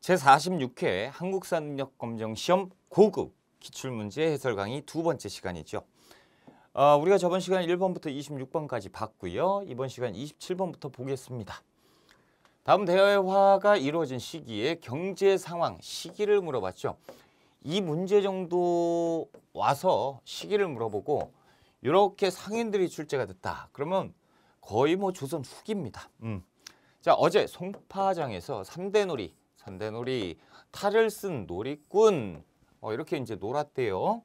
제46회 한국사능력검정시험 고급 기출문제 해설 강의 두 번째 시간이죠. 우리가 저번 시간 1번부터 26번까지 봤고요. 이번 시간 27번부터 보겠습니다. 다음 대화가 이루어진 시기에 경제 상황, 시기를 물어봤죠. 이 문제 정도 와서 시기를 물어보고 이렇게 상인들이 출제가 됐다. 그러면 거의 뭐 조선 후기입니다. 자, 어제 송파장에서 산대놀이, 탈을 쓴 놀이꾼 이렇게 이제 놀았대요.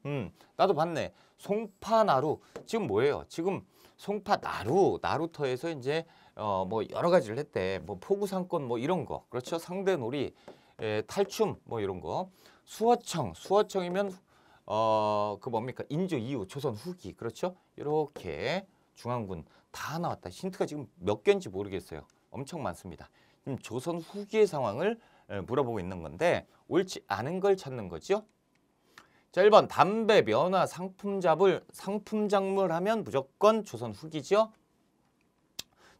나도 봤네. 송파나루 지금 뭐예요? 지금 송파나루 나루터에서 이제 뭐 여러 가지를 했대. 뭐 포구상권 뭐 이런 거, 그렇죠? 상대놀이, 탈춤 뭐 이런 거. 수어청이면 그 뭡니까? 인조 이후 조선 후기, 그렇죠? 이렇게 중앙군 다 나왔다. 힌트가 지금 몇 개인지 모르겠어요. 엄청 많습니다. 지금 조선 후기의 상황을 물어보고 있는 건데 옳지 않은 걸 찾는 거죠. 자, 1번 담배, 면화, 상품작물 하면 무조건 조선 후기죠.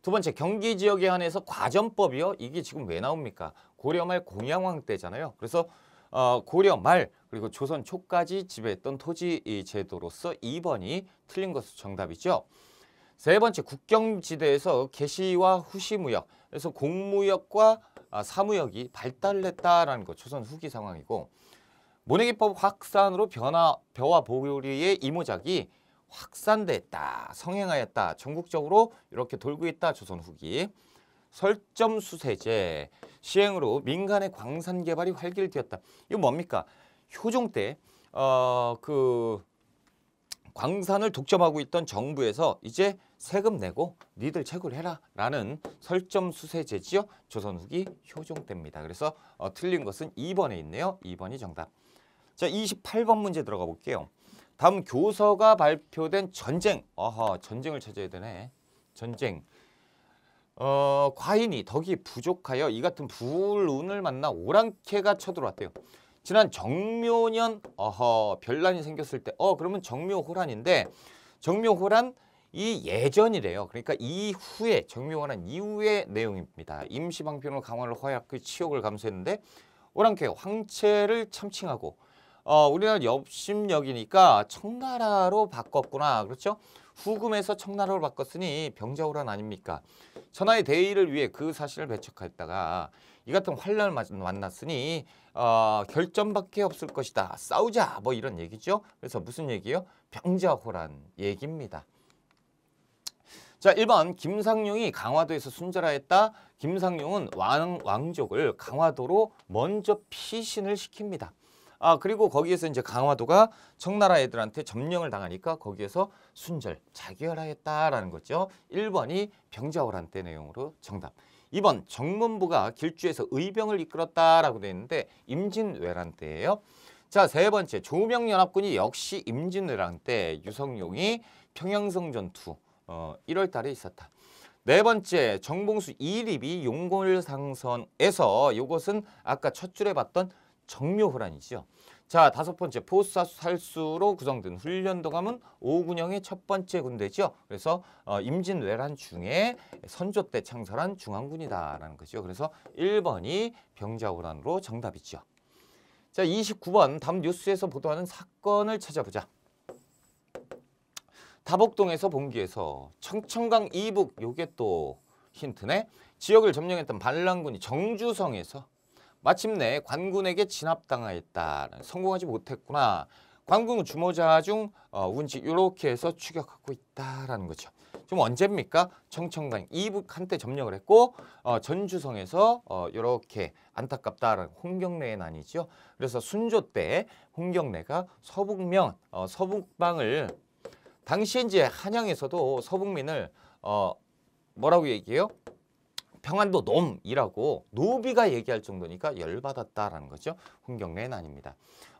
두 번째 경기 지역에 한해서 과전법이요. 이게 지금 왜 나옵니까? 고려 말 공양왕 때잖아요. 그래서 고려 말 그리고 조선 초까지 지배했던 토지 제도로서 2번이 틀린 것으로 정답이죠. 세 번째 국경지대에서 개시와 후시무역, 그래서 공무역과 사무역이 발달을 했다라는 거 조선 후기 상황이고, 모내기법 확산으로 벼와 보리의 이모작이 확산됐다, 성행하였다, 전국적으로 이렇게 돌고 있다, 조선 후기. 설점수세제 시행으로 민간의 광산 개발이 활기를 띠었다. 이거 뭡니까? 효종 때 그 광산을 독점하고 있던 정부에서 이제 세금 내고 니들 채굴해라 라는 설점수세제지요. 조선 후기 효종 때입니다. 그래서 틀린 것은 2번에 있네요. 2번이 정답. 자, 28번 문제 들어가 볼게요. 다음 교서가 발표된 전쟁. 전쟁을 찾아야 되네. 전쟁. 과인이 덕이 부족하여 이 같은 불운을 만나 오랑캐가 쳐들어왔대요. 지난 정묘년 별난이 생겼을 때 그러면 정묘호란인데, 정묘호란 이 예전이래요. 그러니까 이후에, 정묘호란 이후의 내용입니다. 임시방편으로 강화를 허약 그 치욕을 감수했는데 오랑캐 황체를 참칭하고 우리나라 엽심역이니까 청나라로 바꿨구나. 그렇죠? 후금에서 청나라로 바꿨으니 병자호란 아닙니까? 천하의 대의를 위해 그 사실을 배척했다가 이 같은 환란을 만났으니 결점밖에 없을 것이다. 싸우자 뭐 이런 얘기죠. 그래서 무슨 얘기예요? 병자호란 얘기입니다. 자, 1번 김상룡이 강화도에서 순절하였다. 김상룡은 왕족을 강화도로 먼저 피신을 시킵니다. 그리고 거기에서 이제 강화도가 청나라 애들한테 점령을 당하니까 거기에서 순절, 자결하였다라는 거죠. 1번이 병자호란 때 내용으로 정답. 2번 정문부가 길주에서 의병을 이끌었다라고 되어 있는데 임진왜란 때예요. 자, 세 번째 조명연합군이 역시 임진왜란 때 유성룡이 평양성 전투 1월 달에 있었다. 네 번째 정봉수 이립이 용골상선에서 이것은 아까 첫 줄에 봤던 정묘호란이죠. 자, 다섯 번째 포사살수로 구성된 훈련도감은 오군영의 첫 번째 군대죠. 그래서 임진왜란 중에 선조 때 창설한 중앙군이다라는 거죠. 그래서 1번이 병자호란으로 정답이죠. 자, 29번 다음 뉴스에서 보도하는 사건을 찾아보자. 다복동에서 봉기에서 청천강 이북, 요게 또 힌트네. 지역을 점령했던 반란군이 정주성에서 마침내 관군에게 진압당하였다. 성공하지 못했구나. 관군 주모자 중 운치 이렇게 해서 추격하고 있다라는 거죠. 지금 언제입니까? 청천강 이북 한때 점령을 했고 전주성에서 이렇게 안타깝다라는 홍경래의 난이죠. 그래서 순조 때 홍경래가 서북방을 당시에 이제 한양에서도 서북민을 뭐라고 얘기해요? 평안도 놈이라고 노비가 얘기할 정도니까 열받았다라는 거죠. 홍경래의 난입니다.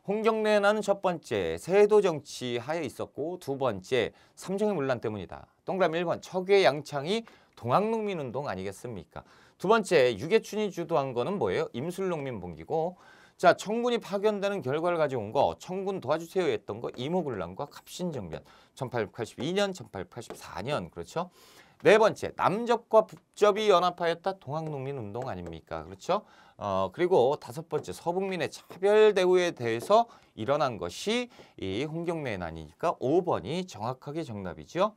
홍경래의 난은 첫 번째 세도 정치 하에 있었고, 두 번째 삼정의 문란 때문이다. 동그라미 1번 척의 양창이 동학농민운동 아니겠습니까? 두 번째 유계춘이 주도한 거는 뭐예요? 임술농민 봉기고, 자, 청군이 파견되는 결과를 가져온 거, 청군 도와주세요 했던 거 이모군란과 갑신정변 1882년, 1884년 그렇죠? 네 번째 남접과 북접이 연합하였다. 동학농민운동 아닙니까? 그렇죠? 그리고 다섯 번째 서북민의 차별 대우에 대해서 일어난 것이 이 홍경래의 난이니까 5번이 정확하게 정답이죠.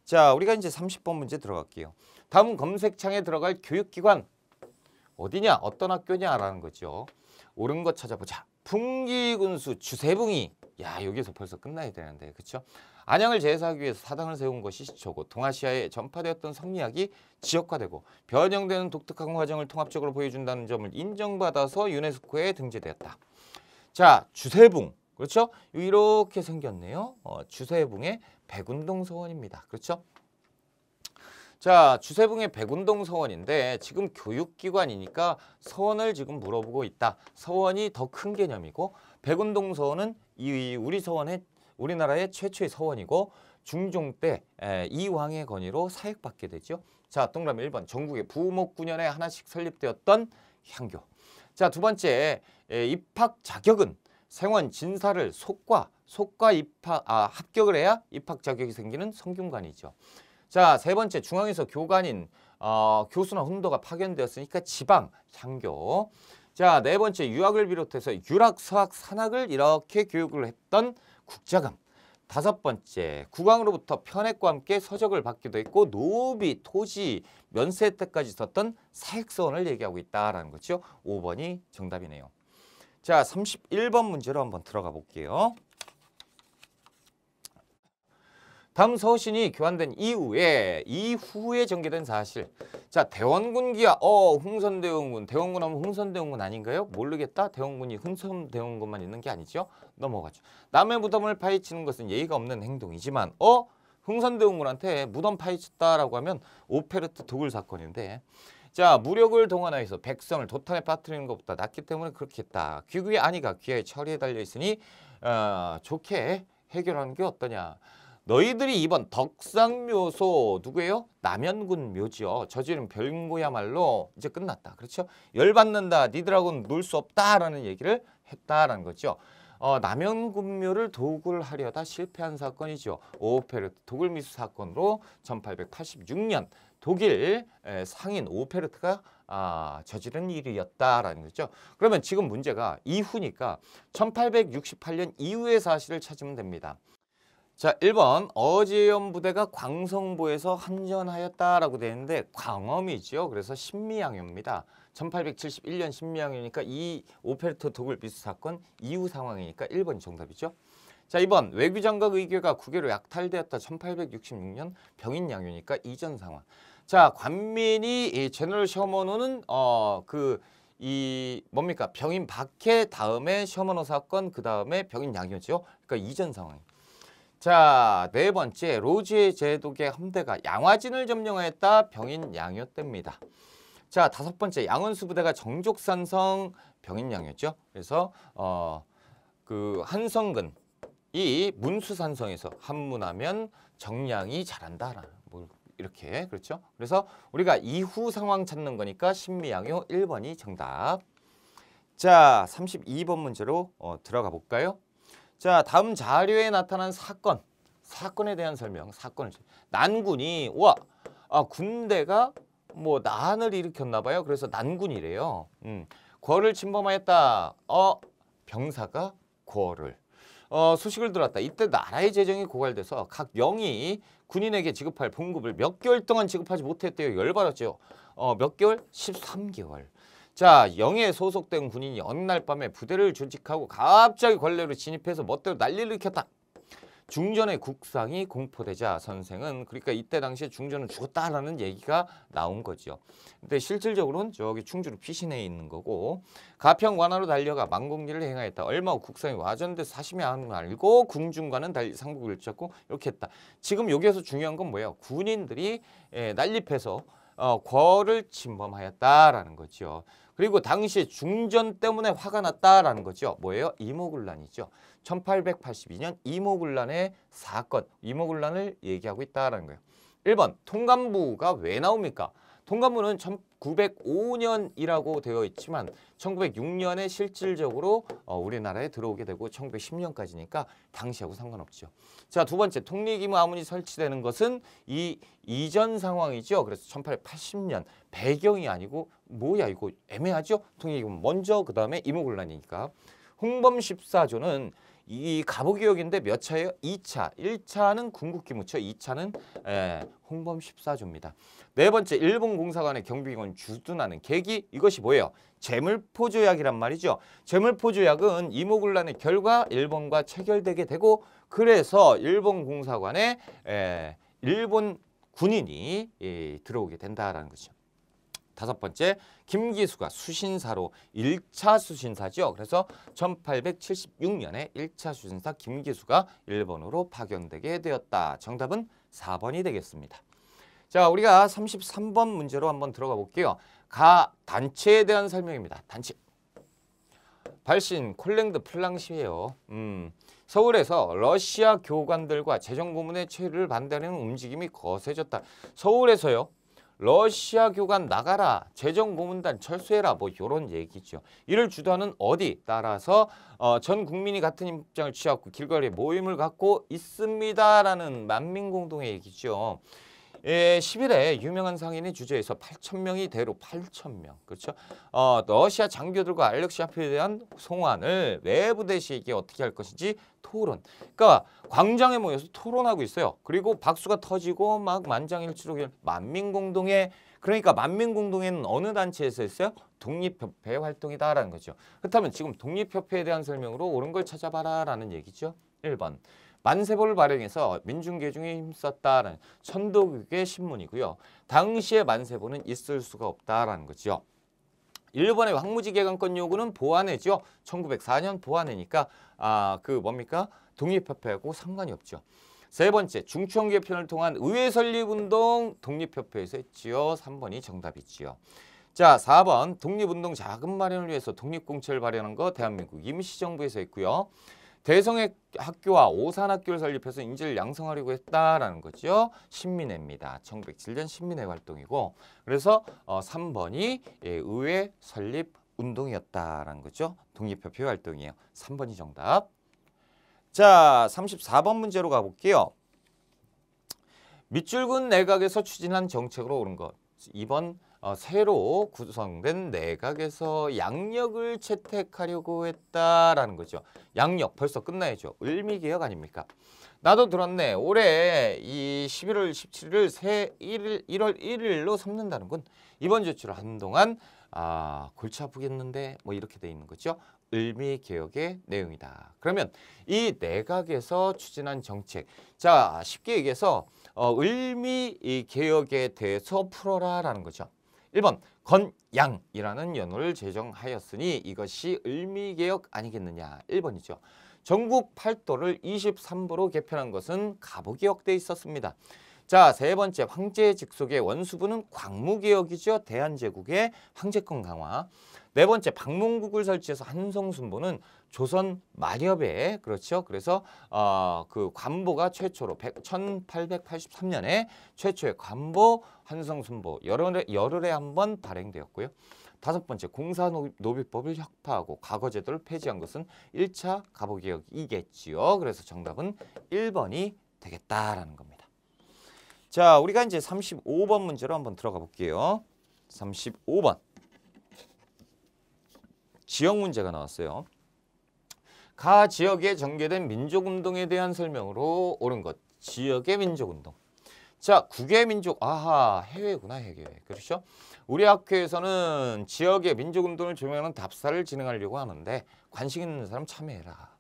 자, 우리가 이제 30번 문제 들어갈게요. 다음 검색창에 들어갈 교육기관 어디냐, 어떤 학교냐라는 거죠. 옳은 거 찾아보자. 풍기군수 주세붕이. 야, 여기서 벌써 끝나야 되는데, 그렇죠? 안양을 제사하기 위해서 사당을 세운 것이 시초고 동아시아에 전파되었던 성리학이 지역화되고 변형되는 독특한 과정을 통합적으로 보여준다는 점을 인정받아서 유네스코에 등재되었다. 자, 주세붕. 그렇죠? 이렇게 생겼네요. 주세붕의 백운동 서원입니다. 그렇죠? 자, 주세붕의 백운동 서원인데 지금 교육기관이니까 서원을 지금 물어보고 있다. 서원이 더 큰 개념이고 백운동 서원은 우리나라의 최초의 서원이고 중종 때 이왕의 건의로 사역받게 되죠. 자, 동그라미 1번 전국의 부목 9년에 하나씩 설립되었던 향교. 자, 두 번째 입학 자격은 생원 진사를 속과 합격을 해야 입학 자격이 생기는 성균관이죠. 자, 세 번째 중앙에서 교관인 교수나 훈도가 파견되었으니까 지방 향교. 자, 네 번째 유학을 비롯해서 유락, 서학, 산학을 이렇게 교육을 했던 국자금. 다섯 번째 국왕으로부터 편액과 함께 서적을 받기도 했고 노비, 토지, 면세 혜택까지 있었던 사익서원을 얘기하고 있다라는 거죠. 5번이 정답이네요. 자, 31번 문제로 한번 들어가 볼게요. 다음 서신이 교환된 이후에 전개된 사실. 자, 대원군 기하. 흥선대원군. 대원군 하면 흥선대원군 아닌가요? 모르겠다. 대원군이 흥선대원군만 있는 게 아니죠. 넘어가죠. 남의 무덤을 파헤치는 것은 예의가 없는 행동이지만 흥선대원군한테 무덤 파헤쳤다라고 하면 오페르트 도굴 사건인데, 자, 무력을 동원하여서 백성을 도탄에 빠뜨리는 것보다 낫기 때문에 그렇게 했다. 귀국의 안위가 귀하의 처리에 달려있으니 좋게 해결하는 게 어떠냐. 너희들이 이번 덕상묘소 누구예요? 남현군 묘지요. 저지른 별거야말로 이제 끝났다. 그렇죠? 열받는다. 니들하고는 놀 수 없다라는 얘기를 했다라는 거죠. 남현군묘를 도굴하려다 실패한 사건이죠. 오페르트 도굴미수 사건으로 1886년 독일 상인 오페르트가 저지른 일이었다라는 거죠. 그러면 지금 문제가 이후니까 1868년 이후의 사실을 찾으면 됩니다. 자, 1번 어제연 부대가 광성보에서 함전하였다라고 되어 있는데 광엄이죠. 그래서 신미양요입니다. 1871년 신미양요니까 이 오페르트 도굴 미수 사건 이후 상황이니까 1번이 정답이죠. 자, 2번 외교장각 의궤가 국외로 약탈되었다. 1866년 병인양요니까 이전 상황. 자, 관민이 이 제너럴 셔머노는 뭡니까? 병인 박해 다음에 셔머노 사건 그 다음에 병인 양요죠. 그러니까 이전 상황. 자, 네 번째 로지의 제독의 함대가 양화진을 점령하였다. 병인 양요 때입니다. 자, 다섯 번째 양원수 부대가 정족산성 병인 양요죠. 그래서 그 한성근 이 문수산성에서 한문하면 정량이 잘한다라는 뭐 이렇게 그렇죠. 그래서 우리가 이후 상황 찾는 거니까 신미양요 1번이 정답. 자, 32번 문제로 들어가 볼까요? 자, 다음 자료에 나타난 사건에 대한 설명. 난군이 군대가 뭐 난을 일으켰나 봐요. 그래서 난군이래요. 고어를 침범하였다. 병사가 고어를 소식을 들었다. 이때 나라의 재정이 고갈돼서 각 영이 군인에게 지급할 봉급을 몇 개월 동안 지급하지 못했대요. 열받았죠. 몇 개월? 13개월. 자, 영에 소속된 군인이 어느 날 밤에 부대를 조직하고 갑자기 관례로 진입해서 멋대로 난리를 일으켰다. 중전의 국상이 공포되자 선생은 그러니까 이때 당시에 중전은 죽었다라는 얘기가 나온 거죠. 근데 실질적으로는 저기 충주로 피신해 있는 거고 가평 관하로 달려가 망공리를 행하였다. 얼마 후 국상이 와전돼 사심이 안 알고 궁중과는 달리 상국을 쳤고 이렇게 했다. 지금 여기에서 중요한 건 뭐예요? 군인들이 난립해서 거를 침범하였다라는 거죠. 그리고 당시 중전 때문에 화가 났다라는 거죠. 뭐예요? 이모군란이죠. 1882년 이모군란의 사건, 이모군란을 얘기하고 있다라는 거예요. 1번 통감부가 왜 나옵니까? 통감문은 1905년이라고 되어 있지만 1906년에 실질적으로 우리나라에 들어오게 되고 1910년까지니까 당시하고 상관없죠. 자, 두 번째 독립기무 아문이 설치되는 것은 이 이전 상황이죠. 그래서 1880년 배경이 아니고 뭐야 이거 애매하죠? 독립기무 먼저 그 다음에 임오군란이니까. 홍범 14조는 이 가보기역인데 몇 차예요? 2차. 1차는 궁극기무처, 2차는 홍범 14조입니다. 네 번째, 일본 공사관의 경비권 주둔하는 계기, 이것이 뭐예요? 재물포조약이란 말이죠. 재물포조약은 임오군란의 결과 일본과 체결되게 되고 그래서 일본 공사관에 일본 군인이 들어오게 된다라는 거죠. 다섯 번째, 김기수가 수신사로 1차 수신사죠. 그래서 1876년에 1차 수신사 김기수가 일본으로 파견되게 되었다. 정답은 4번이 되겠습니다. 자, 우리가 33번 문제로 한번 들어가 볼게요. 가 단체에 대한 설명입니다. 단체. 발신 콜랭드 플랑시예요. 서울에서 러시아 교관들과 재정고문의 체류를 반대하는 움직임이 거세졌다. 서울에서요. 러시아 교관 나가라, 재정고문단 철수해라, 뭐 이런 얘기죠. 이를 주도하는 어디 따라서 전 국민이 같은 입장을 취하고 길거리에 모임을 갖고 있습니다라는 만민공동의 얘기죠. 10일에 유명한 상인의 주재에서 8,000명이 대로 8,000명. 그렇죠? 러시아 장교들과 알렉시아프에 대한 송환을 외부 대시에게 어떻게 할 것인지 토론. 그러니까 광장에 모여서 토론하고 있어요. 그리고 박수가 터지고 막 만장일치로 만민공동회. 그러니까 만민공동회는 어느 단체에서 했어요? 독립협회 활동이다라는 거죠. 그렇다면 지금 독립협회에 대한 설명으로 옳은 걸 찾아봐라라는 얘기죠. 1번. 만세보를 발행해서 민중계중에 힘썼다라는 천도국의 신문이고요. 당시에 만세보는 있을 수가 없다라는 거죠. 일본의 황무지 개강권 요구는 보완해죠. 1904년 보완해니까 뭡니까? 독립협회하고 상관이 없죠. 세 번째, 중추원 개편을 통한 의회 설립운동 독립협회에서 했지요. 3번이 정답이지요. 자, 4번 독립운동 자금 마련을 위해서 독립공채를 발행한 거 대한민국 임시정부에서 했고요. 대성의 학교와 오산학교를 설립해서 인재를 양성하려고 했다라는 거죠. 신민회입니다. 1907년 신민회 활동이고 그래서 3번이 의회 설립 운동이었다라는 거죠. 독립협회 활동이에요. 3번이 정답. 자, 34번 문제로 가볼게요. 밑줄근 내각에서 추진한 정책으로 옳은 것. 2번 새로 구성된 내각에서 양력을 채택하려고 했다라는 거죠. 양력 벌써 끝나야죠. 을미개혁 아닙니까? 나도 들었네. 올해 이 11월 17일을 1월 1일로 삼는다는 건 이번 조치로 한동안 골치 아프겠는데 뭐 이렇게 돼 있는 거죠. 을미개혁의 내용이다. 그러면 이 내각에서 추진한 정책. 자, 쉽게 얘기해서 을미개혁에 대해서 풀어라라는 거죠. 1번 건양이라는 연호를 제정하였으니 이것이 을미개혁 아니겠느냐. 1번이죠. 전국 8도를 23부로 개편한 것은 가부개혁돼 있었습니다. 자, 세 번째 황제 직속의 원수부는 광무개혁이죠. 대한제국의 황제권 강화. 네 번째 방문국을 설치해서 한성순보는 조선 마렵에 그렇죠. 그래서 그 관보가 최초로 1883년에 최초의 관보 한성순보 열흘에 한 번 발행되었고요. 다섯 번째 공사노비법을 혁파하고 과거제도를 폐지한 것은 1차 가보개혁이겠지요. 그래서 정답은 1번이 되겠다라는 겁니다. 자, 우리가 이제 35번 문제로 한번 들어가 볼게요. 35번. 지역 문제가 나왔어요. 가 지역에 전개된 민족운동에 대한 설명으로 옳은 것. 지역의 민족운동. 자, 국외 민족. 아하, 해외구나, 해외. 그렇죠? 우리 학교에서는 지역의 민족운동을 조명하는 답사를 진행하려고 하는데 관심 있는 사람 참여해라.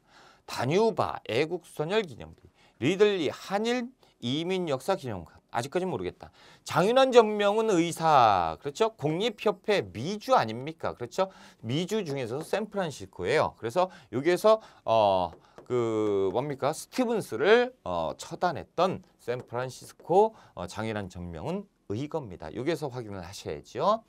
다뉴바, 애국선열 기념비, 리들리, 한일 이민 역사 기념관. 아직까지 모르겠다. 장윤환 전명은 의사. 그렇죠? 공립협회 미주 아닙니까? 그렇죠? 미주 중에서 샌프란시스코예요. 그래서 여기에서 뭡니까? 스티븐스를 처단했던 샌프란시스코 장윤환 전명은 의거입니다. 여기에서 확인을 하셔야죠.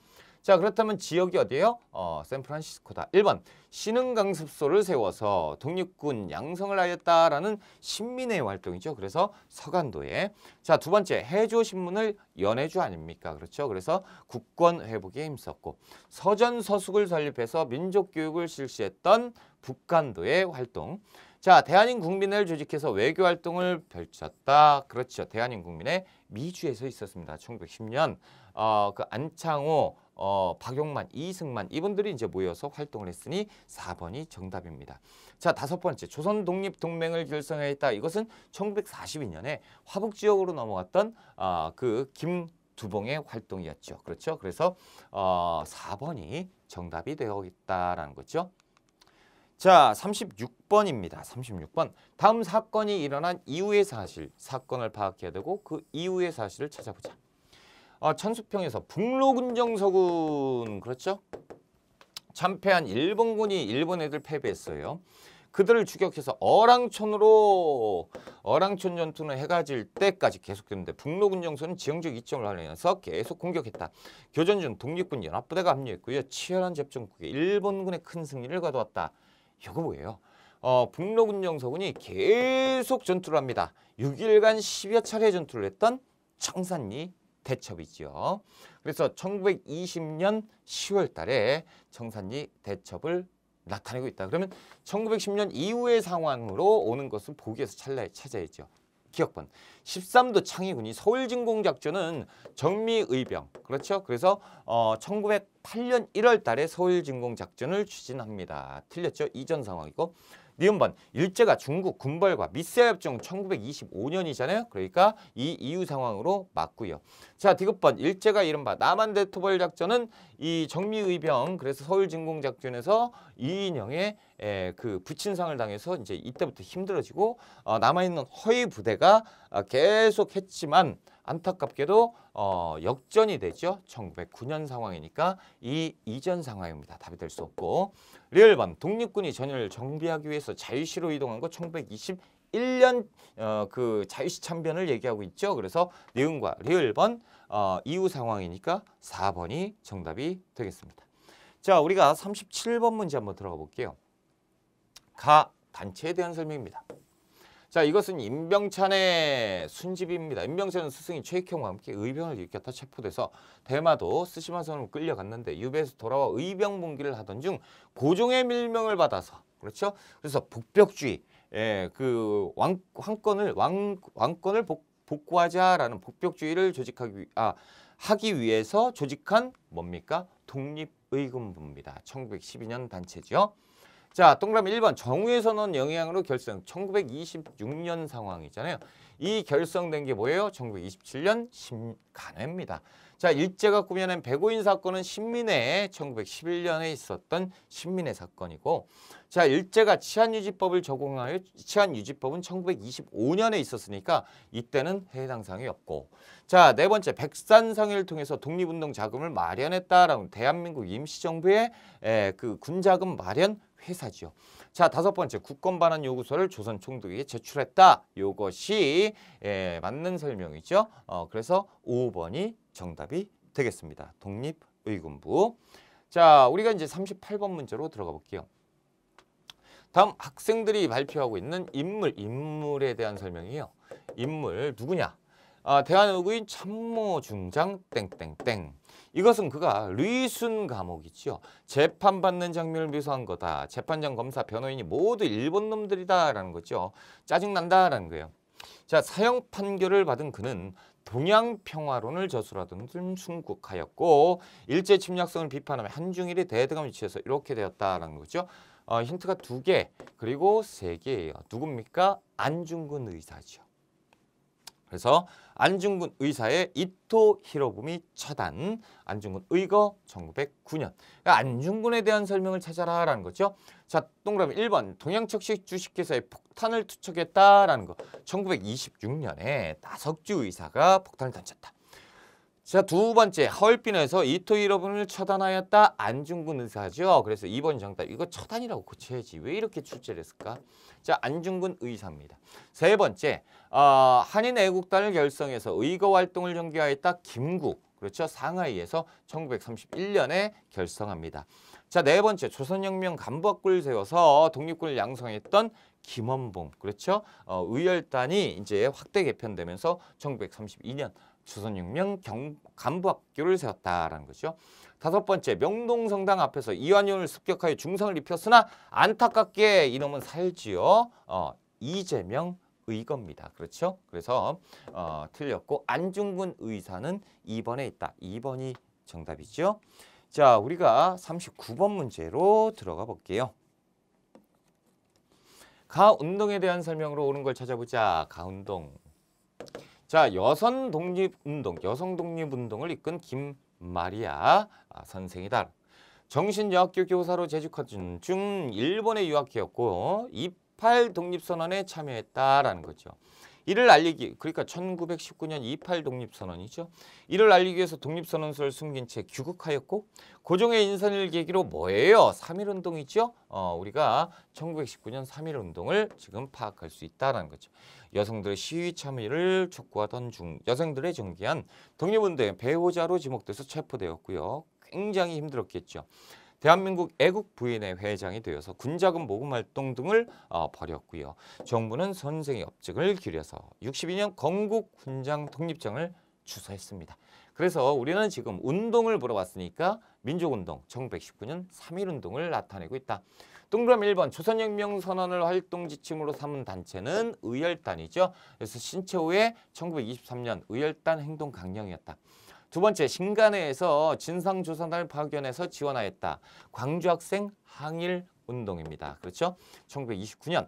자, 그렇다면 지역이 어디예요? 샌프란시스코다. 1번 신흥강습소를 세워서 독립군 양성을 하였다라는 신민의 활동이죠. 그래서 서간도에. 자, 두 번째 해조 신문을 연해주 아닙니까? 그렇죠. 그래서 국권 회복에 힘썼고 서전서숙을 설립해서 민족교육을 실시했던 북간도의 활동. 자, 대한인국민회를 조직해서 외교활동을 펼쳤다. 그렇죠. 대한인국민회 미주에서 있었습니다. 1910년 그 안창호, 박용만, 이승만 이분들이 이제 모여서 활동을 했으니 4번이 정답입니다. 자, 다섯 번째 조선 독립동맹을 결성했다. 이것은 1942년에 화북 지역으로 넘어갔던 그 김두봉의 활동이었죠. 그렇죠. 그래서 4번이 정답이 되어 있다라는 거죠. 자, 36번입니다. 36번. 다음 사건이 일어난 이후의 사실, 사건을 파악해야 되고 그 이후의 사실을 찾아보자. 천수평에서 북로군정서군, 그렇죠? 참패한 일본군이 일본 애들 패배했어요. 그들을 추격해서 어랑촌 전투는 해가 질 때까지 계속됐는데 북로군정서는 지형적 이점을 활용해서 계속 공격했다. 교전 중 독립군 연합부대가 합류했고요. 치열한 접전국에 일본군의 큰 승리를 거두었다. 이거 뭐예요? 북로군정서군이 계속 전투를 합니다. 6일간 10여 차례 전투를 했던 청산리 대첩이죠. 그래서 1920년 10월 달에 청산리 대첩을 나타내고 있다. 그러면 1910년 이후의 상황으로 오는 것을 보기에서 찾아야죠. 기억번 13도 창의군이 서울진공작전은 정미의병, 그렇죠? 그래서 1908년 1월 달에 서울진공작전을 추진합니다. 틀렸죠? 이전 상황이고. 니은번 일제가 중국 군벌과 미세협정 1925년이잖아요. 그러니까 이 이후 상황으로 맞고요. 자, 디귿번 일제가 이른바 남한대토벌 작전은 이 정미의병, 그래서 서울진공작전에서 이인영의 그 부친상을 당해서 이제 이때부터 힘들어지고 남아있는 허위 부대가 계속 했지만 안타깝게도 역전이 되죠. 1909년 상황이니까 이 이전 상황입니다. 답이 될 수 없고. 리을번 독립군이 전열을 정비하기 위해서 자유시로 이동한 거 1921년 그 자유시 참변을 얘기하고 있죠. 그래서 니은과 리을번 이후 상황이니까 4번이 정답이 되겠습니다. 자, 우리가 37번 문제 한번 들어가 볼게요. 가 단체에 대한 설명입니다. 자, 이것은 임병찬의 순집입니다. 임병찬은 스승인 최익형과 함께 의병을 일으켰다 체포돼서 대마도 스시마선으로 끌려갔는데 유배에서 돌아와 의병봉기를 하던 중 고종의 밀명을 받아서, 그렇죠? 그래서 복벽주의, 그 왕권을 복구하자라는 복벽주의를 하기 위해서 조직한 뭡니까? 독립의군부입니다. 1912년 단체죠. 자, 동그라미 1번 정우의 선언 영향으로 결성 1926년 상황이잖아요. 이 결성된 게 뭐예요? 1927년 신간회입니다. 자, 일제가 꾸며낸 백오인 사건은 신민회 1911년에 있었던 신민회 사건이고, 자, 일제가 치안유지법을 적용하여 치안유지법은 1925년에 있었으니까 이때는 해당 사항이 없고, 자, 네 번째 백산상회를 통해서 독립운동 자금을 마련했다라는 대한민국 임시정부의 그 군자금 마련 회사죠. 자, 다섯 번째 국권 반환 요구서를 조선 총독에게 제출했다. 요것이 맞는 설명이죠. 그래서 5번이 정답이 되겠습니다. 독립의군부. 자, 우리가 이제 38번 문제로 들어가 볼게요. 다음 학생들이 발표하고 있는 인물에 대한 설명이에요. 인물 누구냐? 대한의구인 참모중장 땡땡땡. 이것은 그가 리순 감옥이죠. 재판받는 장면을 묘사한 거다. 재판장, 검사, 변호인이 모두 일본 놈들이다라는 거죠. 짜증난다라는 거예요. 자, 사형 판결을 받은 그는 동양평화론을 저술하던 순국하였고 일제 침략성을 비판하며 한중일이 대등한 위치에서 이렇게 되었다라는 거죠. 힌트가 2개 그리고 3개예요. 누굽니까? 안중근 의사죠. 그래서 안중근 의사의 이토 히로부미 처단, 안중근 의거 1909년. 그러니까 안중근에 대한 설명을 찾아라라는 거죠. 자, 동그라미 1번 동양척식 주식회사에 폭탄을 투척했다라는 거. 1926년에 나석주 의사가 폭탄을 던졌다. 자, 두 번째 하얼빈에서 이토 히로부미를 처단하였다. 안중근 의사죠. 그래서 2번 정답. 이거 처단이라고 고쳐야지. 왜 이렇게 출제를 했을까? 자, 안중근 의사입니다. 세 번째 한인 애국단을 결성해서 의거 활동을 전개하였다. 김구. 그렇죠? 상하이에서 1931년에 결성합니다. 자, 네 번째 조선혁명 간부학교를 세워서 독립군을 양성했던 김원봉, 그렇죠? 의열단이 이제 확대 개편되면서 1932년 조선혁명 간부학교를 세웠다라는 거죠. 다섯 번째 명동성당 앞에서 이완용을 습격하여 중상을 입혔으나 안타깝게 이놈은 살지요. 이재명 의거입니다. 그렇죠? 그래서 틀렸고 안중근 의사는 2번에 있다. 2번이 정답이죠. 자, 우리가 39번 문제로 들어가 볼게요. 가운동에 대한 설명으로 옳은 걸 찾아보자. 가운동. 자, 여성 독립운동을 이끈 김마리아 선생이다. 정신여학교 교사로 재직하던 중 일본에 유학했고 28 독립선언에 참여했다라는 거죠. 이를 알리기, 그러니까 1919년 28 독립선언이죠. 이를 알리기 위해서 독립선언서를 숨긴 채 귀국하였고 고종의 인선을 계기로 뭐예요? 3.1운동이죠. 우리가 1919년 3.1운동을 지금 파악할 수 있다는 거죠. 여성들의 시위 참여를 촉구하던 중 여성들의 정기한 독립운동의 배후자로 지목돼서 체포되었고요. 굉장히 힘들었겠죠. 대한민국 애국 부인회 회장이 되어서 군자금 모금 활동 등을 벌였고요. 정부는 선생의 업적을 기려서 62년 건국 훈장 독립장을 주소했습니다. 그래서 우리는 지금 운동을 물어봤으니까 민족운동 1919년 3.1운동을 나타내고 있다. 동그라미 1번 조선혁명 선언을 활동 지침으로 삼은 단체는 의열단이죠. 그래서 신채호의 1923년 의열단 행동 강령이었다. 두 번째, 신간회에서 진상조사단을 파견해서 지원하였다. 광주학생 항일운동입니다. 그렇죠? 1929년.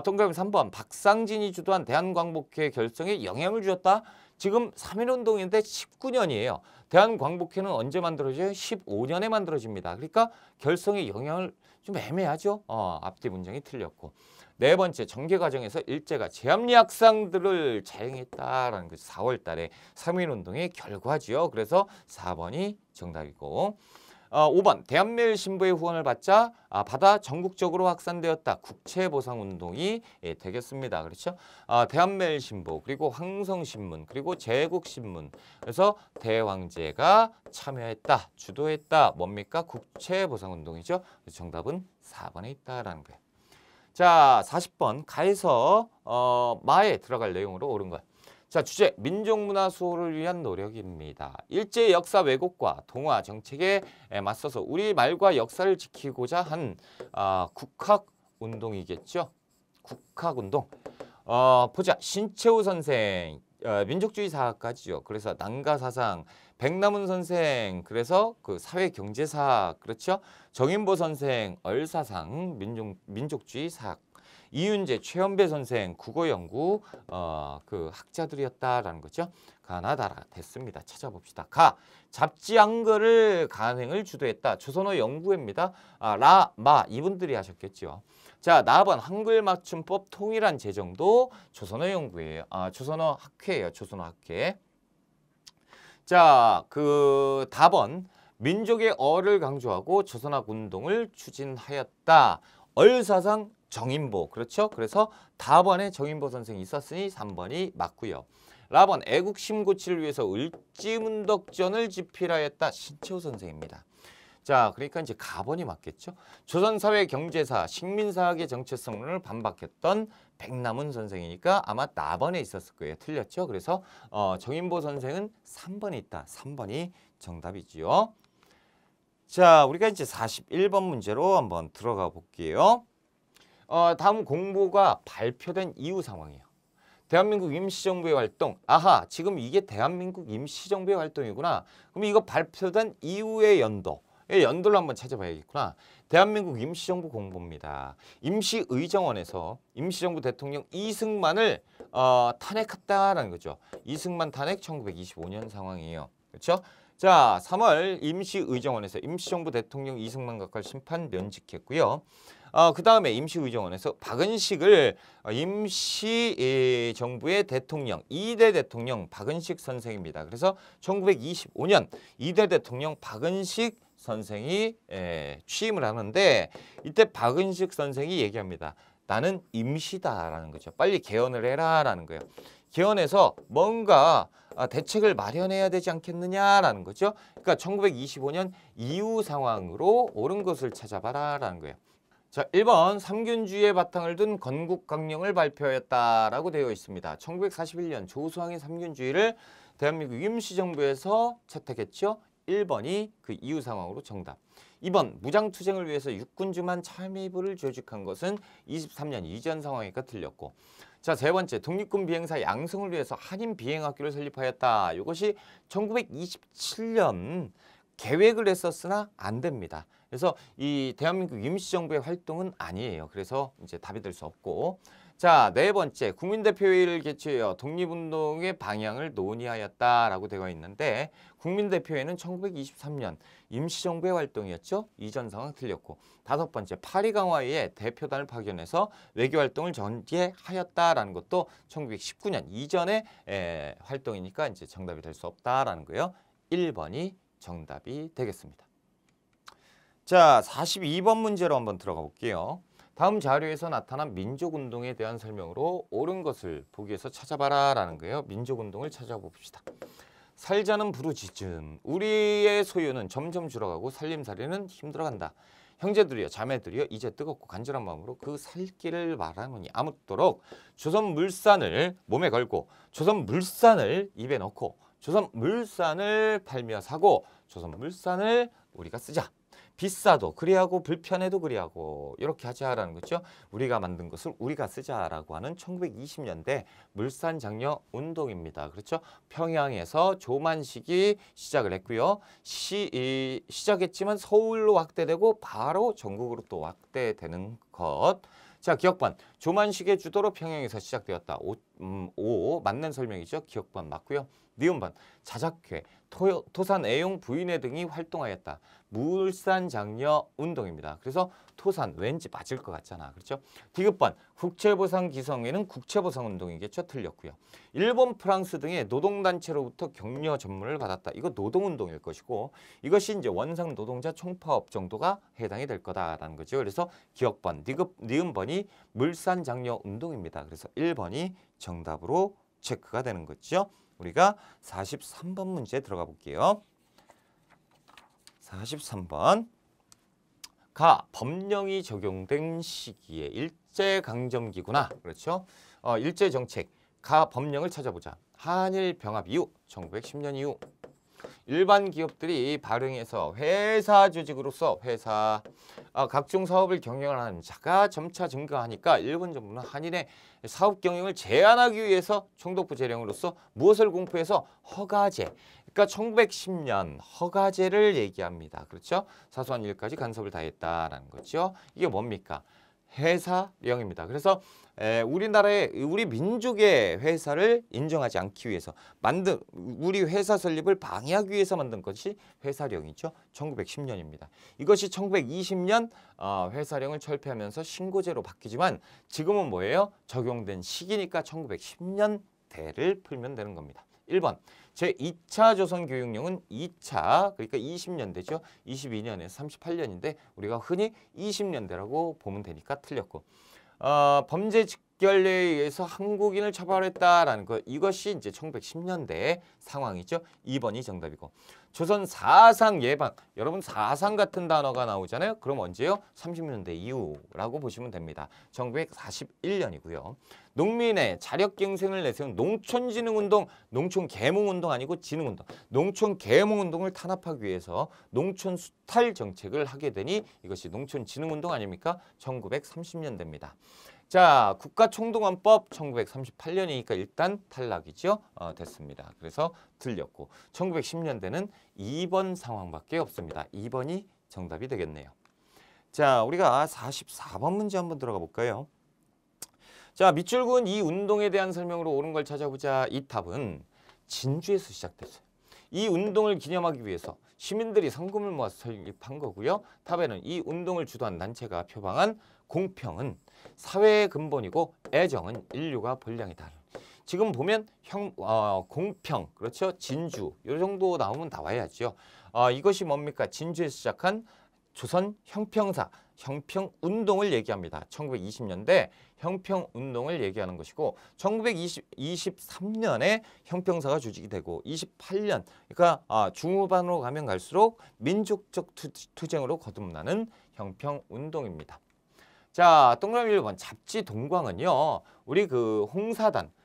동그라미 3번, 박상진이 주도한 대한광복회 결성에 영향을 주었다. 지금 3.1운동인데 19년이에요. 대한광복회는 언제 만들어져요? 15년에 만들어집니다. 그러니까 결성에 영향을 좀 애매하죠? 앞뒤 문장이 틀렸고. 네 번째, 전개 과정에서 일제가 제압리 학상들을 자행했다라는 것이 4월 달에 3.1운동의 결과지요. 그래서 4번이 정답이고. 5번, 대한매일 신부의 후원을 받아 전국적으로 확산되었다. 국채보상운동이 되겠습니다. 그렇죠? 대한매일 신부, 그리고 황성신문, 그리고 제국신문. 그래서 대왕제가 참여했다, 주도했다. 뭡니까? 국채보상운동이죠. 정답은 4번에 있다라는 거예요. 자, 40번 가에서 마에 들어갈 내용으로 옳은 것. 자, 주제 민족문화 수호를 위한 노력입니다. 일제 역사 왜곡과 동화 정책에 맞서서 우리 말과 역사를 지키고자 한 국학운동이겠죠. 국학운동. 보자, 신채호 선생 민족주의 사학까지죠. 그래서 난가사상, 백남훈 선생 그래서 그 사회경제사학, 그렇죠. 정인보 선생 얼사상 민족주의 사학, 이윤재, 최연배 선생 국어연구 그 학자들이었다라는 거죠. 가나다라 됐습니다. 찾아봅시다. 가, 잡지 한글을 간행을 주도했다. 조선어 연구회입니다. 라, 마 이분들이 하셨겠죠. 자, 나번 한글 맞춤법 통일한 제정도 조선어 연구회예요. 조선어 학회예요. 조선어 학회. 자, 그 다번 민족의 어를 강조하고 조선학 운동을 추진하였다. 얼사상 정인보, 그렇죠? 그래서 다번에 정인보 선생이 있었으니 3번이 맞고요. 라번 애국심 고치를 위해서 을지문덕전을 집필하였다. 신채호 선생입니다. 자, 그러니까 이제 가번이 맞겠죠. 조선사회 경제사, 식민사학의 정체성을 반박했던 백남훈 선생이니까 아마 나번에 있었을 거예요. 틀렸죠. 그래서 정인보 선생은 3번에 있다. 3번이 정답이지요. 자, 우리가 이제 41번 문제로 한번 들어가 볼게요. 다음 공보가 발표된 이후 상황이에요. 대한민국 임시정부의 활동. 아하, 지금 이게 대한민국 임시정부의 활동이구나. 그럼 이거 발표된 이후의 연도. 연도를 한번 찾아봐야겠구나. 대한민국 임시정부 공보입니다. 임시의정원에서 임시정부 대통령 이승만을 탄핵했다라는 거죠. 이승만 탄핵 1925년 상황이에요. 그렇죠? 자, 3월 임시의정원에서 임시정부 대통령 이승만 각하 심판 면직했고요. 그 다음에 임시의정원에서 박은식을 임시정부의 대통령, 2대 대통령 박은식 선생입니다. 그래서 1925년 2대 대통령 박은식 선생이 취임을 하는데 이때 박은식 선생이 얘기합니다. 나는 임시다라는 거죠. 빨리 개헌을 해라라는 거예요. 개헌해서 뭔가 대책을 마련해야 되지 않겠느냐라는 거죠. 그러니까 1925년 이후 상황으로 옳은 것을 찾아봐라라는 거예요. 자, 1번 삼균주의의 바탕을 둔 건국강령을 발표했다라고 되어 있습니다. 1941년 조수왕의 삼균주의를 대한민국 임시정부에서 채택했죠. 1번이 그 이후 상황으로 정답. 2번 무장투쟁을 위해서 육군주만 참여부를 조직한 것은 23년 이전 상황이니까 틀렸고, 자, 세 번째 독립군 비행사 양성을 위해서 한인 비행학교를 설립하였다. 이것이 1927년 계획을 했었으나 안 됩니다. 그래서 이 대한민국 임시정부의 활동은 아니에요. 그래서 이제 답이 될 수 없고, 자, 네 번째 국민대표회의를 개최하여 독립운동의 방향을 논의하였다라고 되어 있는데, 국민대표회는 1923년 임시정부의 활동이었죠. 이전 상황 틀렸고, 다섯 번째 파리강화회에 대표단을 파견해서 외교활동을 전개하였다라는 것도 1919년 이전의 활동이니까 이제 정답이 될 수 없다라는 거예요. 1번이 정답이 되겠습니다. 자, 42번 문제로 한번 들어가 볼게요. 다음 자료에서 나타난 민족운동에 대한 설명으로 옳은 것을 보기에서 찾아봐라 라는 거예요. 민족운동을 찾아봅시다. 살자는 부르짖음, 우리의 소유는 점점 줄어가고 살림살이는 힘들어간다. 형제들이여 자매들이여 이제 뜨겁고 간절한 마음으로 그 살 길을 말하노니 아무쪼록 조선물산을 몸에 걸고 조선물산을 입에 넣고 조선물산을 팔며 사고 조선물산을 우리가 쓰자. 비싸도 그리하고 불편해도 그리하고 이렇게 하자라는 거죠. 우리가 만든 것을 우리가 쓰자라고 하는 1920년대 물산장려 운동입니다. 그렇죠? 평양에서 조만식이 시작을 했고요. 시작했지만 서울로 확대되고 바로 전국으로 또 확대되는 것. 자, 기억반. 조만식의 주도로 평양에서 시작되었다. 오 맞는 설명이죠. 기억반 맞고요. 니은반. 자작회, 토산 애용 부인회 등이 활동하였다. 물산장려 운동입니다. 그래서 토산 왠지 맞을 것 같잖아. 그렇죠? 디귿반. 국채보상 기성회는 국채보상 운동이겠죠. 틀렸고요. 일본, 프랑스 등의 노동단체로부터 격려 전문을 받았다. 이거 노동운동일 것이고, 이것이 이제 원상 노동자 총파업 정도가 해당이 될 거다라는 거죠. 그래서 기억번, 니은번이 물산장려 운동입니다. 그래서 1번이 정답으로 체크가 되는 거죠. 우리가 43번 문제 들어가 볼게요. 43번. 가 법령이 적용된 시기에 일제강점기구나. 그렇죠? 일제정책. 가 법령을 찾아보자. 한일 병합 이후 1910년 이후 일반 기업들이 발행해서 회사 조직으로서 각종 사업을 경영하는 자가 점차 증가하니까 일본 정부는 한일의 사업 경영을 제한하기 위해서 총독부 제령으로서 무엇을 공포해서 허가제, 그러니까 1910년 허가제를 얘기합니다. 그렇죠? 사소한 일까지 간섭을 다했다라는 거죠. 이게 뭡니까? 회사령입니다. 그래서 우리 민족의 회사를 인정하지 않기 위해서 우리 회사 설립을 방해하기 위해서 만든 것이 회사령이죠. 1910년입니다. 이것이 1920년 회사령을 철폐하면서 신고제로 바뀌지만 지금은 뭐예요? 적용된 시기니까 1910년대를 풀면 되는 겁니다. 1번 제2차 조선교육령은 2차, 그러니까 20년대죠. 22년에서 38년인데 우리가 흔히 20년대라고 보면 되니까 틀렸고, 범죄 직결에 의해서 한국인을 처벌했다라는 것, 이것이 이제 1910년대의 상황이죠. 2번이 정답이고, 조선 사상 예방, 여러분 사상 같은 단어가 나오잖아요. 그럼 언제요? 30년대 이후라고 보시면 됩니다. 1941년이고요. 농민의 자력갱생을 내세운 농촌진흥운동, 농촌계몽운동 아니고 진흥운동, 농촌계몽운동을 탄압하기 위해서 농촌수탈 정책을 하게 되니 이것이 농촌진흥운동 아닙니까? 1930년대입니다. 자, 국가총동원법 1938년이니까 일단 탈락이죠. 됐습니다. 그래서 틀렸고 1910년대는 2번 상황밖에 없습니다. 2번이 정답이 되겠네요. 자, 우리가 44번 문제 한번 들어가 볼까요? 자, 밑줄 그은 이 운동에 대한 설명으로 옳은 걸 찾아보자. 이 탑은 진주에서 시작됐어요. 이 운동을 기념하기 위해서 시민들이 성금을 모아서 설립한 거고요. 탑에는 이 운동을 주도한 단체가 표방한 공평은 사회의 근본이고 애정은 인류가 본량이다. 지금 보면 공평, 그렇죠? 진주, 이 정도 나오면 나와야죠. 이것이 뭡니까? 진주에서 시작한 조선 형평사, 형평운동을 얘기합니다. 1920년대 형평운동을 얘기하는 것이고 1923년에 형평사가 조직이 되고 28년 그러니까 중후반으로 가면 갈수록 민족적 투쟁으로 거듭나는 형평운동입니다. 자, 동그라미 1번 잡지 동광은요. 우리 그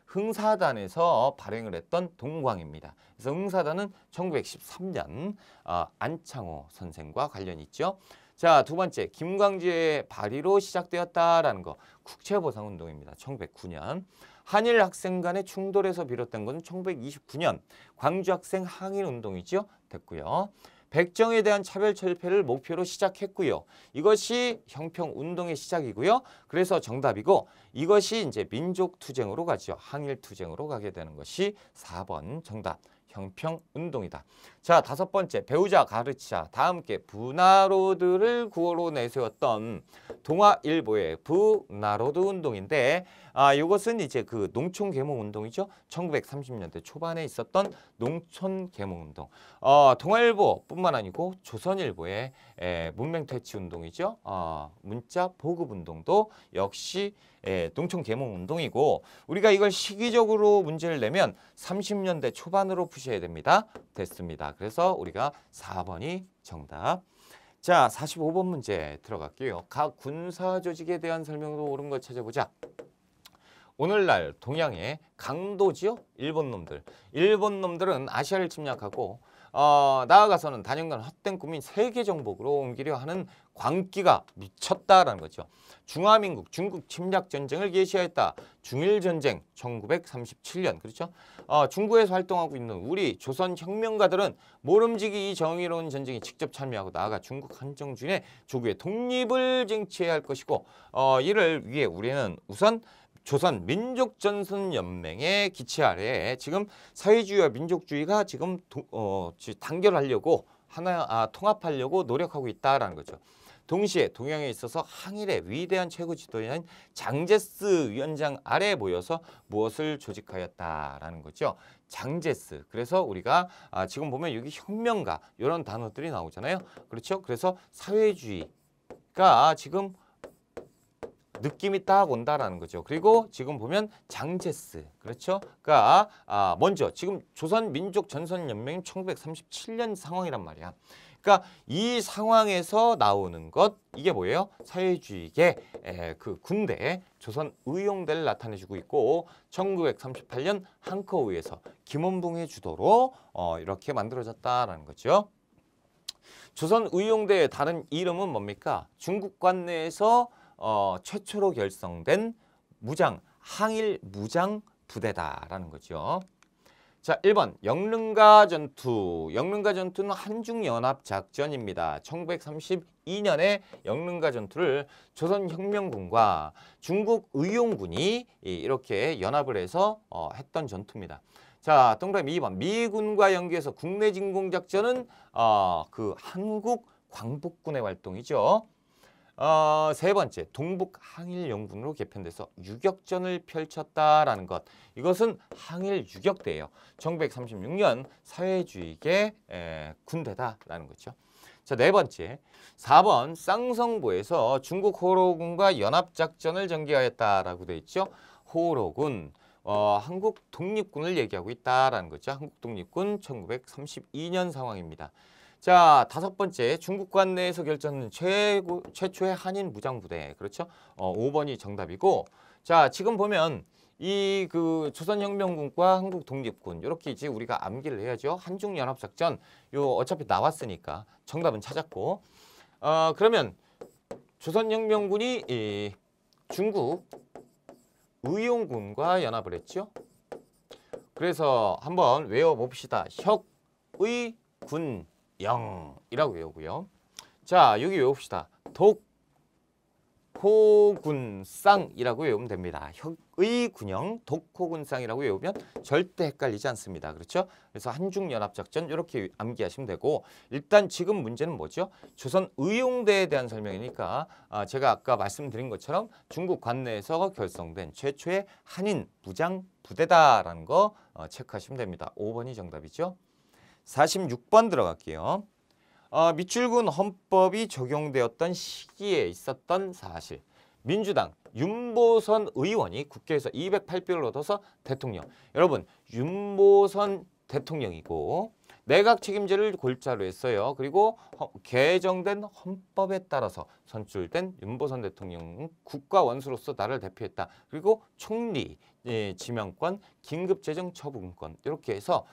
흥사단에서 발행을 했던 동광입니다. 그래서 흥사단은 1913년 안창호 선생과 관련이 있죠. 자, 두 번째 김광지의 발의로 시작되었다라는 거 국채보상운동입니다. 1909년. 한일 학생 간의 충돌에서 비롯된 것은 1929년 광주 학생 항일운동이죠. 됐고요. 백정에 대한 차별 철폐를 목표로 시작했고요. 이것이 형평운동의 시작이고요. 그래서 정답이고 이것이 이제 민족투쟁으로 가죠. 항일투쟁으로 가게 되는 것이 4번 정답. 형평운동이다. 자, 다섯 번째 배우자 가르치자 다 함께 부나로드를 구호로 내세웠던 동아일보의 부나로드 운동인데 이것은 이제 그 농촌 계몽 운동이죠. 1930년대 초반에 있었던 농촌 계몽 운동. 동아일보뿐만 아니고 조선일보의 문맹 퇴치 운동이죠. 문자 보급 운동도 역시 농촌 계몽 운동이고 우리가 이걸 시기적으로 문제를 내면 30년대 초반으로 푸셔야 됩니다. 됐습니다. 그래서 우리가 4번이 정답. 자, 45번 문제 들어갈게요. 각 군사 조직에 대한 설명도 옳은 거 찾아보자. 오늘날 동양의 강도지요. 일본 놈들. 일본 놈들은 아시아를 침략하고 나아가서는 단연간 헛된 꿈인 세계 정복으로 옮기려 하는 광기가 미쳤다라는 거죠. 중화민국 중국 침략 전쟁을 개시하였다. 중일전쟁 1937년 그렇죠. 중국에서 활동하고 있는 우리 조선 혁명가들은 모름지기 이 정의로운 전쟁에 직접 참여하고 나아가 중국 한정주의 조국의 독립을 쟁취해야 할 것이고 이를 위해 우리는 우선 조선 민족전선연맹의 기치 아래에 지금 사회주의와 민족주의가 지금 단결하려고 통합하려고 노력하고 있다라는 거죠. 동시에 동양에 있어서 항일의 위대한 최고 지도자인 장제스 위원장 아래에 모여서 무엇을 조직하였다라는 거죠. 장제스. 그래서 우리가 지금 보면 여기 혁명가 이런 단어들이 나오잖아요. 그렇죠? 그래서 사회주의가 지금 느낌이 딱 온다라는 거죠. 그리고 지금 보면 장제스 그렇죠? 그러니까 먼저 지금 조선민족전선연맹이 1937년 상황이란 말이야. 그러니까 이 상황에서 나오는 것 이게 뭐예요? 사회주의계 그 군대 조선의용대를 나타내주고 있고 1938년 한커우에서 김원붕의 주도로 이렇게 만들어졌다라는 거죠. 조선의용대의 다른 이름은 뭡니까? 중국 관내에서 최초로 결성된 무장, 항일 무장 부대다라는 거죠. 자, 1번 영릉가 전투. 영릉가 전투는 한중연합작전입니다. 1932년에 영릉가 전투를 조선혁명군과 중국의용군이 이렇게 연합을 해서 했던 전투입니다. 자, 동그라미 2번 미군과 연계해서 국내 진공작전은 그 한국 광복군의 활동이죠. 세 번째, 동북항일연군으로 개편돼서 유격전을 펼쳤다라는 것. 이것은 항일 유격대예요. 1936년 사회주의계 군대다라는 거죠. 자, 네 번째, 4번 쌍성보에서 중국 호로군과 연합작전을 전개하였다라고 돼 있죠. 호로군, 한국 독립군을 얘기하고 있다라는 거죠. 한국 독립군 1932년 상황입니다. 자, 다섯 번째 중국 관내에서 결정된 최초의 한인 무장부대 그렇죠? 5번이 정답이고 자 지금 보면 이 그 조선혁명군과 한국 독립군 이렇게 이제 우리가 암기를 해야죠. 한중연합작전 요 어차피 나왔으니까 정답은 찾았고 그러면 조선혁명군이 중국 의용군과 연합을 했죠. 그래서 한번 외워봅시다. 혁의군 영이라고 외우고요. 자, 여기 외웁시다. 독호군쌍이라고 외우면 됩니다. 혁의군영, 독호군쌍이라고 외우면 절대 헷갈리지 않습니다. 그렇죠? 그래서 한중연합작전 이렇게 암기하시면 되고 일단 지금 문제는 뭐죠? 조선의용대에 대한 설명이니까 제가 아까 말씀드린 것처럼 중국 관내에서 결성된 최초의 한인 무장 부대다라는 거 체크하시면 됩니다. 5번이 정답이죠. 46번 들어갈게요. 밑줄근 헌법이 적용되었던 시기에 있었던 사실. 민주당 윤보선 의원이 국회에서 208표를 얻어서 대통령. 여러분, 윤보선 대통령이고 내각 책임제를 골자로 했어요. 그리고 개정된 헌법에 따라서 선출된 윤보선 대통령은 국가 원수로서 나를 대표했다. 그리고 총리 지명권, 긴급재정 처분권 이렇게 해서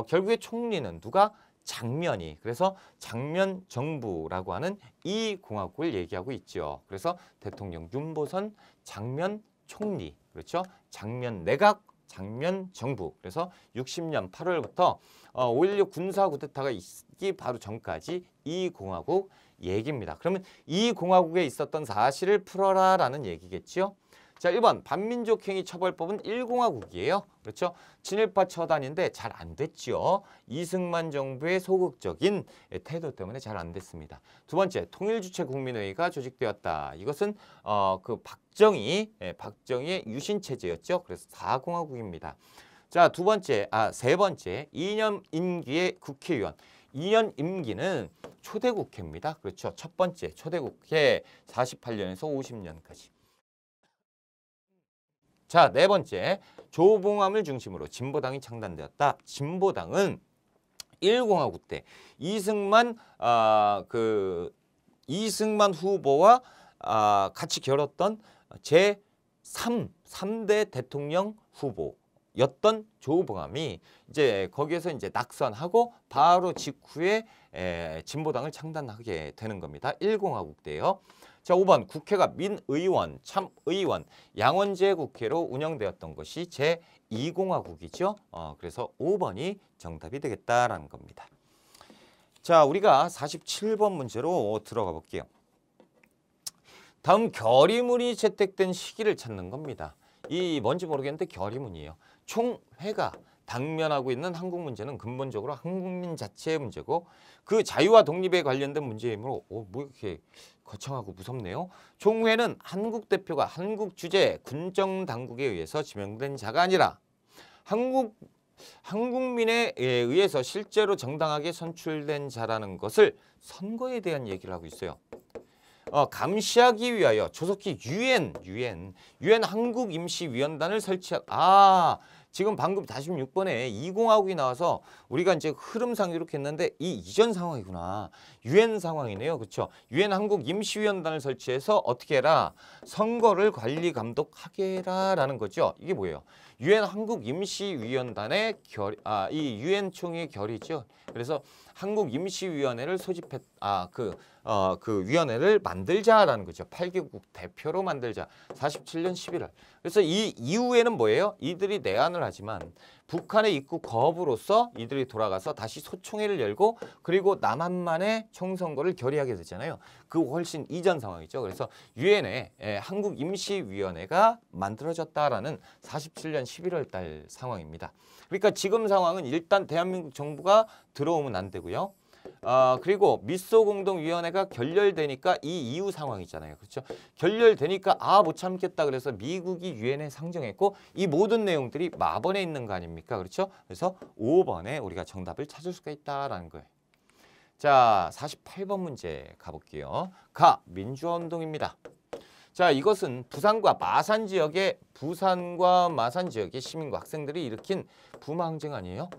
결국에 총리는 누가? 장면이. 그래서 장면 정부라고 하는 이 공화국을 얘기하고 있죠. 그래서 대통령 윤보선, 장면 총리, 그렇죠? 장면 내각, 장면 정부. 그래서 60년 8월부터 5.16 군사 쿠데타가 있기 바로 전까지 이 공화국 얘기입니다. 그러면 이 공화국에 있었던 사실을 풀어라라는 얘기겠죠. 자, 1번 반민족행위 처벌법은 1공화국이에요. 그렇죠? 친일파 처단인데 잘 안 됐죠. 이승만 정부의 소극적인 태도 때문에 잘 안 됐습니다. 두 번째, 통일주체 국민회의가 조직되었다. 이것은 그 박정희의 유신체제였죠. 그래서 4공화국입니다. 자, 세 번째, 2년 임기의 국회의원. 2년 임기는 초대국회입니다. 그렇죠. 첫 번째 초대국회 48년에서 50년까지. 자, 네 번째, 조봉암을 중심으로 진보당이 창단되었다. 진보당은 1공화국 때 이승만 후보와 같이 겨뤘던 제3대 대통령 후보였던 조봉암이 이제 거기에서 이제 낙선하고 바로 직후에 진보당을 창단하게 되는 겁니다. 1공화국 때요. 자, 5번 국회가 민의원, 참의원, 양원제 국회로 운영되었던 것이 제2공화국이죠. 그래서 5번이 정답이 되겠다라는 겁니다. 자, 우리가 47번 문제로 들어가 볼게요. 다음 결의문이 채택된 시기를 찾는 겁니다. 이 뭔지 모르겠는데 결의문이에요. 총회가 당면하고 있는 한국 문제는 근본적으로 한국민 자체의 문제고 그 자유와 독립에 관련된 문제이므로 뭐 이렇게 거창하고 무섭네요. 총회는 한국 대표가 한국 주재 군정 당국에 의해서 지명된 자가 아니라 한국민에 의해서 실제로 정당하게 선출된 자라는 것을 선거에 대한 얘기를 하고 있어요. 감시하기 위하여 조속히 유엔 한국임시위원단을 지금 방금 46번에 2공화국이 나와서 우리가 이제 흐름상 이렇게 했는데 이 이전 상황이구나. 유엔 상황이네요. 그렇죠? 유엔 한국임시위원단을 설치해서 어떻게 해라? 선거를 관리 감독하게 해라라는 거죠. 이게 뭐예요? 유엔 한국임시위원단의 이 유엔 총회의 결의죠. 그래서 한국임시위원회를 그 위원회를 만들자라는 거죠. 8개국 대표로 만들자. 47년 11월. 그래서 이 이후에는 뭐예요? 이들이 내한을 하지만 북한의 입국 거부로서 이들이 돌아가서 다시 소총회를 열고 그리고 남한만의 총선거를 결의하게 되잖아요. 그 훨씬 이전 상황이죠. 그래서 유엔에 한국임시위원회가 만들어졌다라는 47년 11월 달 상황입니다. 그러니까 지금 상황은 일단 대한민국 정부가 들어오면 안 되고요. 그리고 미소공동위원회가 결렬되니까 이 이후 상황이잖아요. 그렇죠? 결렬되니까 못 참겠다 그래서 미국이 유엔에 상정했고 이 모든 내용들이 마번에 있는 거 아닙니까? 그렇죠? 그래서 5번에 우리가 정답을 찾을 수가 있다라는 거예요. 자, 48번 문제 가볼게요. 민주화운동입니다. 자, 이것은 부산과 마산 지역의 시민과 학생들이 일으킨 부마항쟁 아니에요?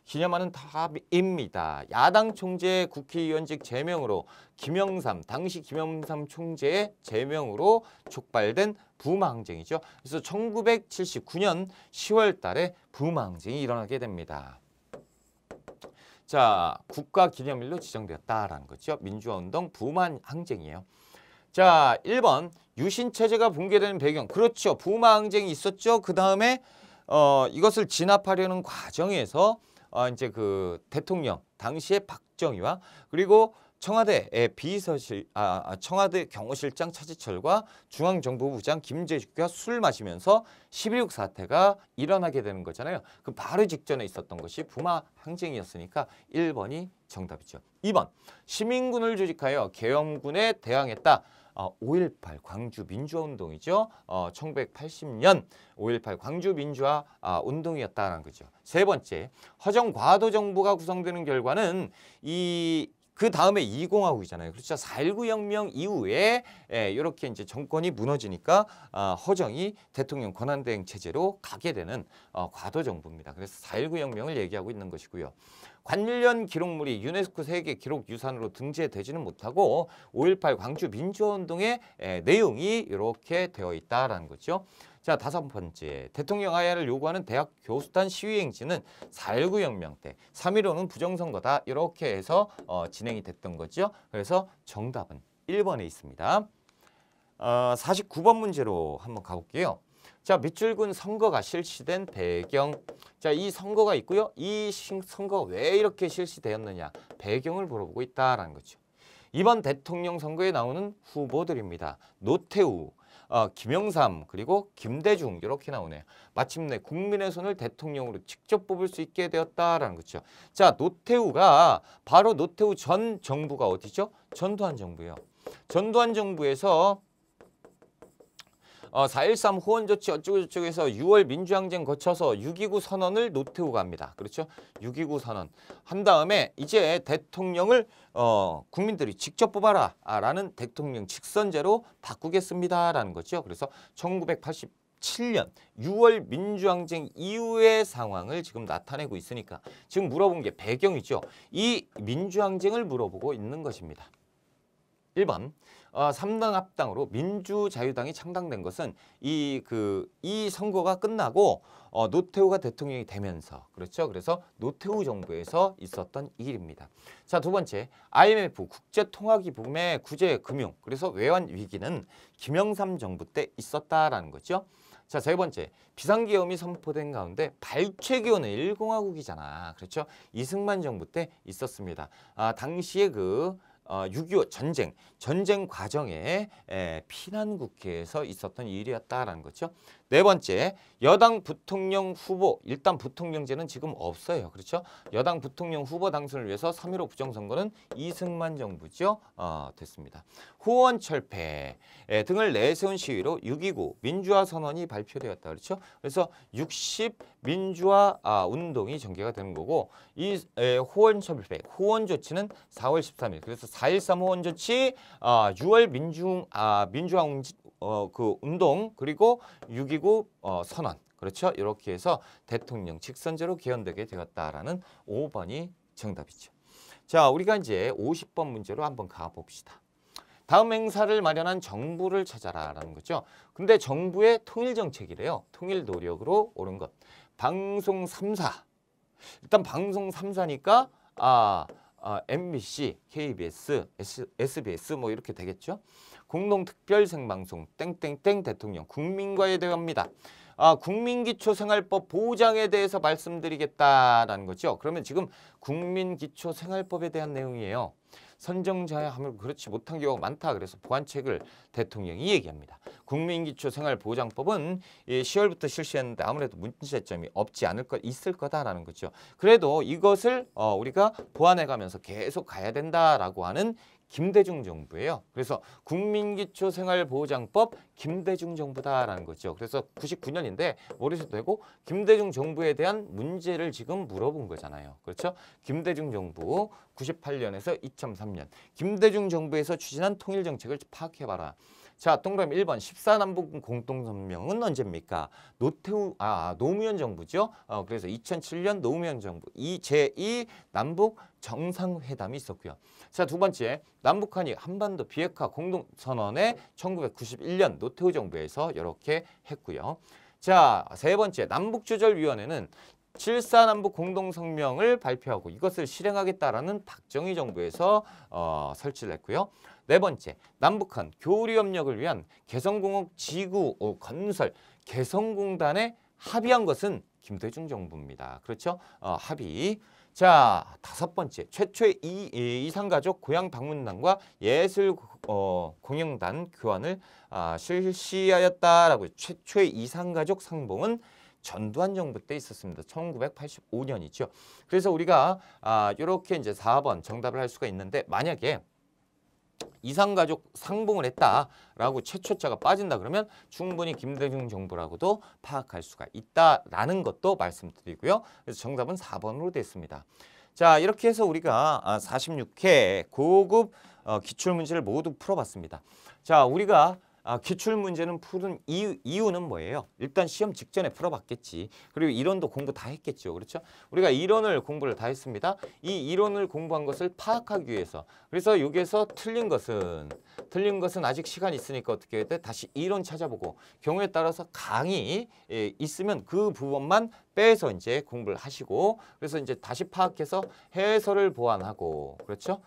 기념하는 답입니다. 야당 총재의 국회의원직 제명으로 당시 김영삼 총재의 제명으로 촉발된 부마항쟁이죠. 그래서 1979년 10월 달에 부마항쟁이 일어나게 됩니다. 자, 국가기념일로 지정되었다라는 거죠. 민주화운동 부마항쟁이에요. 자, 1번 유신체제가 붕괴되는 배경. 그렇죠. 부마항쟁이 있었죠. 그 다음에 이것을 진압하려는 과정에서 이제 그 대통령 당시에 박정희와 그리고 청와대 경호실장 차지철과 중앙정보부장 김재규가 술 마시면서 12.6 사태가 일어나게 되는 거잖아요. 그 바로 직전에 있었던 것이 부마항쟁이었으니까 1번이 정답이죠. 2번 시민군을 조직하여 계엄군에 대항했다. 5.18 광주 민주화운동이죠. 1980년 5.18 광주 민주화 운동이었다는 거죠. 세 번째, 허정 과도 정부가 구성되는 결과는 이 그 다음에 2공화국이잖아요. 그렇죠. 4.19 혁명 이후에 이렇게 이제 정권이 무너지니까 허정이 대통령 권한대행 체제로 가게 되는 과도 정부입니다. 그래서 4.19 혁명을 얘기하고 있는 것이고요. 관련 기록물이 유네스코 세계 기록유산으로 등재되지는 못하고 5.18 광주 민주화운동의 내용이 이렇게 되어 있다라는 거죠. 자, 5번째. 대통령 하야를 요구하는 대학 교수단 시위 행진은 4.19 혁명 때 3.15는 부정선거다. 이렇게 해서 진행이 됐던 거죠. 그래서 정답은 1번에 있습니다. 49번 문제로 한번 가볼게요. 자, 밑줄근 선거가 실시된 배경. 자, 이 선거가 있고요. 이 선거가 왜 이렇게 실시되었느냐. 배경을 물어보고 있다라는 거죠. 이번 대통령 선거에 나오는 후보들입니다. 노태우, 김영삼, 그리고 김대중 이렇게 나오네요. 마침내 국민의 손을 대통령으로 직접 뽑을 수 있게 되었다라는 거죠. 자, 노태우가 바로 노태우 전 정부가 어디죠? 전두환 정부예요. 전두환 정부에서 4.13 호원조치 어쩌고저쩌고해서 6월 민주항쟁 거쳐서 6.29 선언을 노태우가 합니다. 그렇죠? 6.29 선언 한 다음에 이제 대통령을 국민들이 직접 뽑아라 라는 대통령 직선제로 바꾸겠습니다 라는 거죠. 그래서 1987년 6월 민주항쟁 이후의 상황을 지금 나타내고 있으니까 지금 물어본 게 배경이죠. 이 민주항쟁을 물어보고 있는 것입니다. 1번 3당 합당으로 민주자유당이 창당된 것은 이 선거가 끝나고 노태우가 대통령이 되면서 그렇죠. 그래서 노태우 정부에서 있었던 일입니다. 자, 2번째 IMF 국제통화기금의 구제금융 그래서 외환 위기는 김영삼 정부 때 있었다라는 거죠. 자, 3번째 비상계엄이 선포된 가운데 발췌기원은 1공화국이잖아. 그렇죠. 이승만 정부 때 있었습니다. 당시에 6.25 전쟁 과정에 피난국회에서 있었던 일이었다라는 거죠. 4번째, 여당 부통령 후보, 일단 부통령제는 지금 없어요. 그렇죠? 여당 부통령 후보 당선을 위해서 3.15 부정선거는 이승만 정부죠. 됐습니다. 호원 철폐 등을 내세운 시위로 6.29 민주화 선언이 발표되었다. 그렇죠? 그래서 60 민주화 운동이 전개가 되는 거고 이 호원 철폐, 호원 조치는 4월 13일. 그래서 4.13 호원 조치, 6월 민주화 운동 그리고 6.29 선언. 그렇죠? 이렇게 해서 대통령 직선제로 개헌되게 되었다라는 5번이 정답이죠. 자, 우리가 이제 50번 문제로 한번 가봅시다. 다음 행사를 마련한 정부를 찾아라라는 거죠. 근데 정부의 통일 정책이래요. 통일 노력으로 옳은 것. 방송 3사. 일단 방송 3사니까 MBC, KBS, SBS 뭐 이렇게 되겠죠. 공동특별생방송 땡땡땡 대통령 국민과의 대화입니다. 국민기초생활법 보장에 대해서 말씀드리겠다라는 거죠. 그러면 지금 국민기초생활법에 대한 내용이에요. 선정자야 하면 그렇지 못한 경우가 많다. 그래서 보완책을 대통령이 얘기합니다. 국민기초생활보장법은 10월부터 실시했는데 아무래도 문제점이 없지 않을 것 있을 거다라는 거죠. 그래도 이것을 우리가 보완해가면서 계속 가야 된다라고 하는 김대중 정부예요. 그래서 국민기초생활보장법 김대중 정부다라는 거죠. 그래서 99년인데 모르셔도 되고 김대중 정부에 대한 문제를 지금 물어본 거잖아요. 그렇죠? 김대중 정부 98년에서 2003년 김대중 정부에서 추진한 통일정책을 파악해봐라. 자, 동그라미 1번 14남북 공동성명은 언제입니까? 노무현 정부죠. 그래서 2007년 노무현 정부 제2 남북 정상회담이 있었고요. 자, 2번째 남북한이 한반도 비핵화 공동선언에 1991년 노태우 정부에서 이렇게 했고요. 자, 3번째 남북조절위원회는 7.4남북 공동성명을 발표하고 이것을 실행하겠다라는 박정희 정부에서 설치를 했고요. 4번째, 남북한 교류협력을 위한 개성공업 지구 건설 개성공단에 합의한 것은 김대중 정부입니다. 그렇죠? 합의. 자, 5번째, 최초의 이산가족 고향 방문단과 예술 공연단 교환을 실시하였다라고. 최초의 이산가족 상봉은 전두환 정부 때 있었습니다. 1985년이죠. 그래서 우리가 이렇게 이제 4번 정답을 할 수가 있는데 만약에 이산가족 상봉을 했다라고 최초자가 빠진다 그러면 충분히 김대중 정부라고도 파악할 수가 있다라는 것도 말씀드리고요. 그래서 정답은 4번으로 됐습니다. 자, 이렇게 해서 우리가 46회 고급 기출문제를 모두 풀어봤습니다. 자, 우리가 기출문제는 푸는 이유는 뭐예요? 일단 시험 직전에 풀어봤겠지. 그리고 이론도 공부 다 했겠죠. 그렇죠? 우리가 이론을 공부를 다 했습니다. 이 이론을 공부한 것을 파악하기 위해서. 그래서 여기에서 틀린 것은 아직 시간이 있으니까 어떻게 해야 돼? 다시 이론 찾아보고 경우에 따라서 강의 있으면 그 부분만 빼서 이제 공부를 하시고 그래서 이제 다시 파악해서 해설을 보완하고 그렇죠?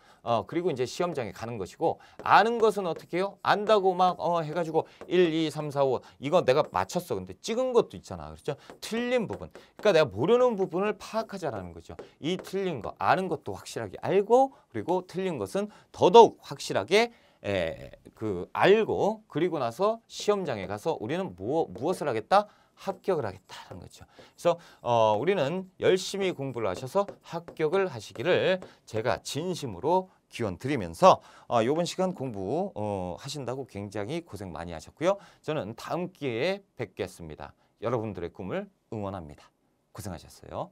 그리고 이제 시험장에 가는 것이고 아는 것은 어떻게 해요? 안다고 막 해가지고 1, 2, 3, 4, 5 이거 내가 맞췄어. 근데 찍은 것도 있잖아. 그렇죠? 틀린 부분. 그러니까 내가 모르는 부분을 파악하자라는 거죠. 이 틀린 거 아는 것도 확실하게 알고 그리고 틀린 것은 더더욱 확실하게 알고 그리고 나서 시험장에 가서 우리는 무엇을 하겠다? 합격을 하겠다는 거죠. 그래서 우리는 열심히 공부를 하셔서 합격을 하시기를 제가 진심으로 기원 드리면서 이번 시간 공부 하신다고 굉장히 고생 많이 하셨고요. 저는 다음 기회에 뵙겠습니다. 여러분들의 꿈을 응원합니다. 고생하셨어요.